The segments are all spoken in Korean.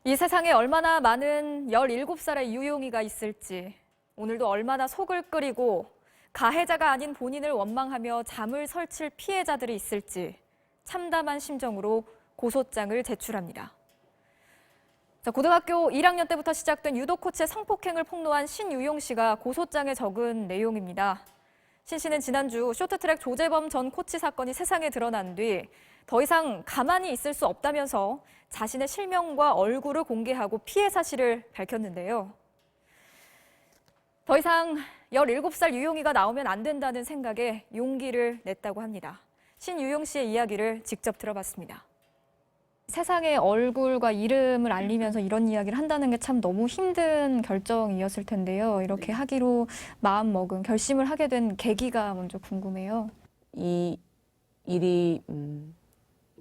이 세상에 얼마나 많은 17살의 유용이가 있을지, 오늘도 얼마나 속을 끓이고 가해자가 아닌 본인을 원망하며 잠을 설칠 피해자들이 있을지 참담한 심정으로 고소장을 제출합니다. 고등학교 1학년 때부터 시작된 유도 코치의 성폭행을 폭로한 신유용 씨가 고소장에 적은 내용입니다. 신 씨는 지난주 쇼트트랙 조재범 전 코치 사건이 세상에 드러난 뒤 더 이상 가만히 있을 수 없다면서 자신의 실명과 얼굴을 공개하고 피해 사실을 밝혔는데요. 더 이상 17살 유용이가 나오면 안 된다는 생각에 용기를 냈다고 합니다. 신유용 씨의 이야기를 직접 들어봤습니다. 세상의 얼굴과 이름을 알리면서 이런 이야기를 한다는 게 참 너무 힘든 결정이었을 텐데요. 이렇게 하기로 마음먹은, 결심을 하게 된 계기가 먼저 궁금해요. 이 일이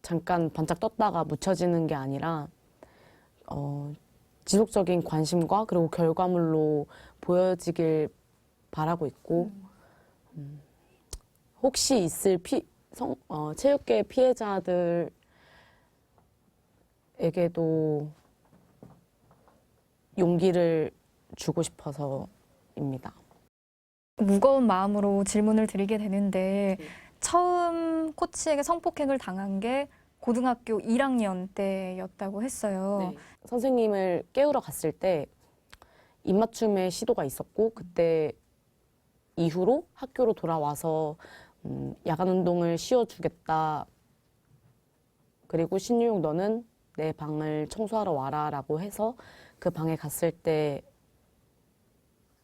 잠깐 반짝 떴다가 묻혀지는 게 아니라 지속적인 관심과 그리고 결과물로 보여지길 바라고 있고 혹시 있을 체육계 피해자들에게도 용기를 주고 싶어서입니다. 무거운 마음으로 질문을 드리게 되는데 처음 코치에게 성폭행을 당한 게 고등학교 1학년 때였다고 했어요. 네. 선생님을 깨우러 갔을 때 입맞춤의 시도가 있었고 그때 이후로 학교로 돌아와서 야간 운동을 쉬어주겠다. 그리고 신유용 너는 내 방을 청소하러 와라 라고 해서 그 방에 갔을 때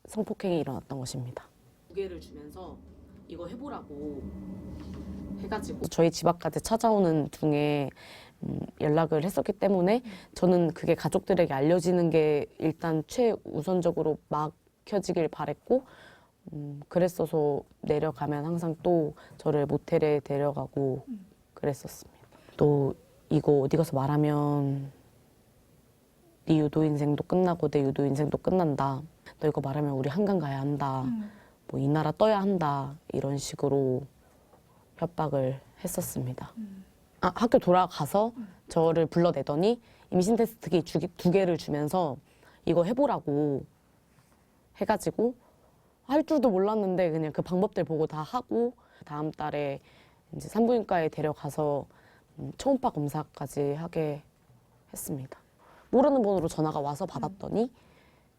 성폭행이 일어났던 것입니다. 무게를 주면서 이거 해보라고 해가지고 저희 집 앞까지 찾아오는 중에 연락을 했었기 때문에 저는 그게 가족들에게 알려지는 게 일단 최우선적으로 막혀지길 바랬고 그랬어서 내려가면 항상 또 저를 모텔에 데려가고 그랬었습니다. 또 이거 어디 가서 말하면 네 유도 인생도 끝나고 내 유도 인생도 끝난다. 너 이거 말하면 우리 한강 가야 한다. 뭐 이 나라 떠야 한다. 이런 식으로 협박을 했었습니다. 학교 돌아가서 저를 불러내더니 임신 테스트기 2개를 주면서 이거 해보라고 해가지고 할 줄도 몰랐는데 그냥 그 방법들 보고 다 하고 다음 달에 이제 산부인과에 데려가서 초음파 검사까지 하게 했습니다. 모르는 번호로 전화가 와서 받았더니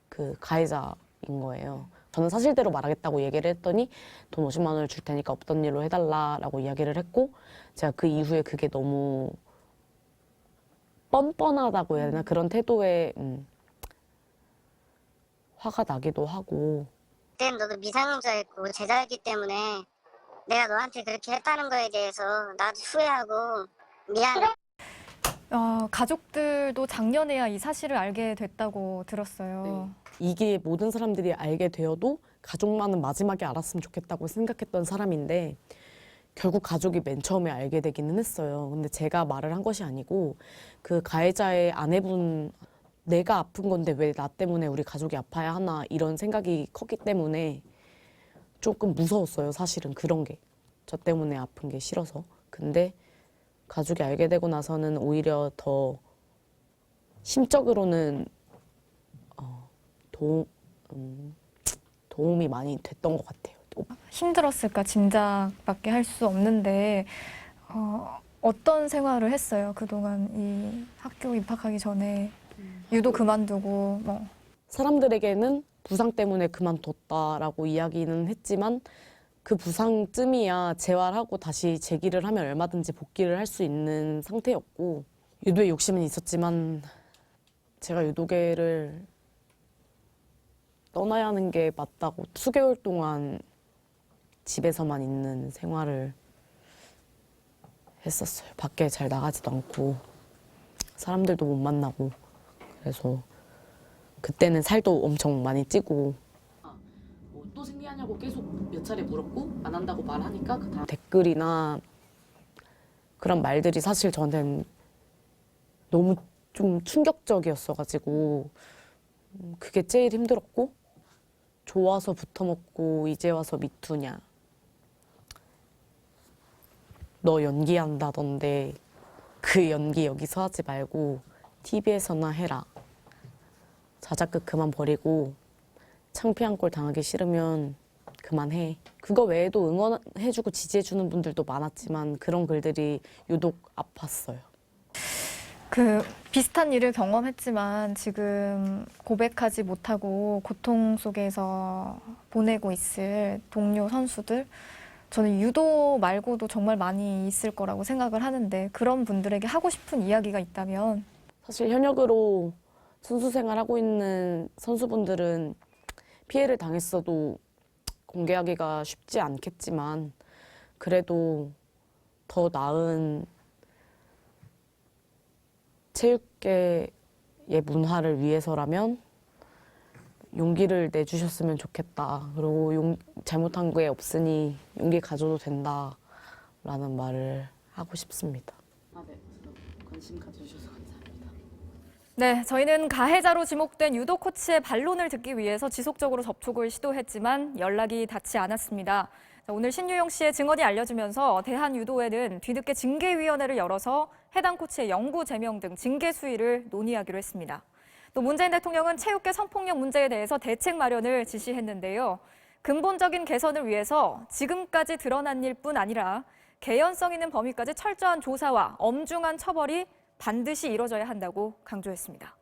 그 가해자인 거예요. 저는 사실대로 말하겠다고 얘기를 했더니 돈 50만 원을 줄 테니까 없던 일로 해달라고 이야기를 했고 제가 그 이후에 그게 너무 뻔뻔하다고 해야 되나 그런 태도에 화가 나기도 하고 그때는 너도 미성년자였고 제자였기 때문에 내가 너한테 그렇게 했다는 거에 대해서 나도 후회하고 미안해. 가족들도 작년에야 이 사실을 알게 됐다고 들었어요. 네. 이게 모든 사람들이 알게 되어도 가족만은 마지막에 알았으면 좋겠다고 생각했던 사람인데 결국 가족이 맨 처음에 알게 되기는 했어요. 근데 제가 말을 한 것이 아니고 그 가해자의 아내분 내가 아픈 건데 왜 나 때문에 우리 가족이 아파야 하나 이런 생각이 컸기 때문에 조금 무서웠어요. 사실은 그런 게. 저 때문에 아픈 게 싫어서. 근데 가족이 알게 되고 나서는 오히려 더 심적으로는 도움이 많이 됐던 것 같아요. 힘들었을까 짐작밖에 할 수 없는데 어떤 생활을 했어요? 그동안 이 학교 입학하기 전에 유도 그만두고 뭐. 사람들에게는 부상 때문에 그만뒀다라고 이야기는 했지만 그 부상쯤이야 재활하고 다시 재기를 하면 얼마든지 복귀를 할 수 있는 상태였고 유도에 욕심은 있었지만 제가 유도계를 떠나야 하는 게 맞다고 수개월 동안 집에서만 있는 생활을 했었어요. 밖에 잘 나가지도 않고 사람들도 못 만나고 그래서 그때는 살도 엄청 많이 찌고 또 생리하냐고 계속 몇 차례 물었고 안 한다고 말하니까 그 다음 댓글이나 그런 말들이 사실 저한테는 너무 좀 충격적이었어가지고 그게 제일 힘들었고 좋아서 붙어먹고 이제 와서 미투냐 너 연기한다던데 그 연기 여기서 하지 말고 TV에서나 해라 자작극 그만 버리고 창피한 꼴 당하기 싫으면 그만해. 그거 외에도 응원해주고 지지해주는 분들도 많았지만 그런 글들이 유독 아팠어요. 그 비슷한 일을 경험했지만 지금 고백하지 못하고 고통 속에서 보내고 있을 동료 선수들, 저는 유도 말고도 정말 많이 있을 거라고 생각을 하는데 그런 분들에게 하고 싶은 이야기가 있다면? 사실 현역으로 선수 생활하고 있는 선수분들은 피해를 당했어도 공개하기가 쉽지 않겠지만 그래도 더 나은 체육계의 문화를 위해서라면 용기를 내주셨으면 좋겠다. 그리고 잘못한 게 없으니 용기 가져도 된다라는 말을 하고 싶습니다. 네. 관심 가져주셔서 감사합니다. 네, 저희는 가해자로 지목된 유도 코치의 반론을 듣기 위해서 지속적으로 접촉을 시도했지만 연락이 닿지 않았습니다. 오늘 신유용 씨의 증언이 알려지면서 대한유도회는 뒤늦게 징계위원회를 열어서 해당 코치의 영구 제명 등 징계 수위를 논의하기로 했습니다. 또 문재인 대통령은 체육계 성폭력 문제에 대해서 대책 마련을 지시했는데요. 근본적인 개선을 위해서 지금까지 드러난 일뿐 아니라 개연성 있는 범위까지 철저한 조사와 엄중한 처벌이 반드시 이뤄져야 한다고 강조했습니다.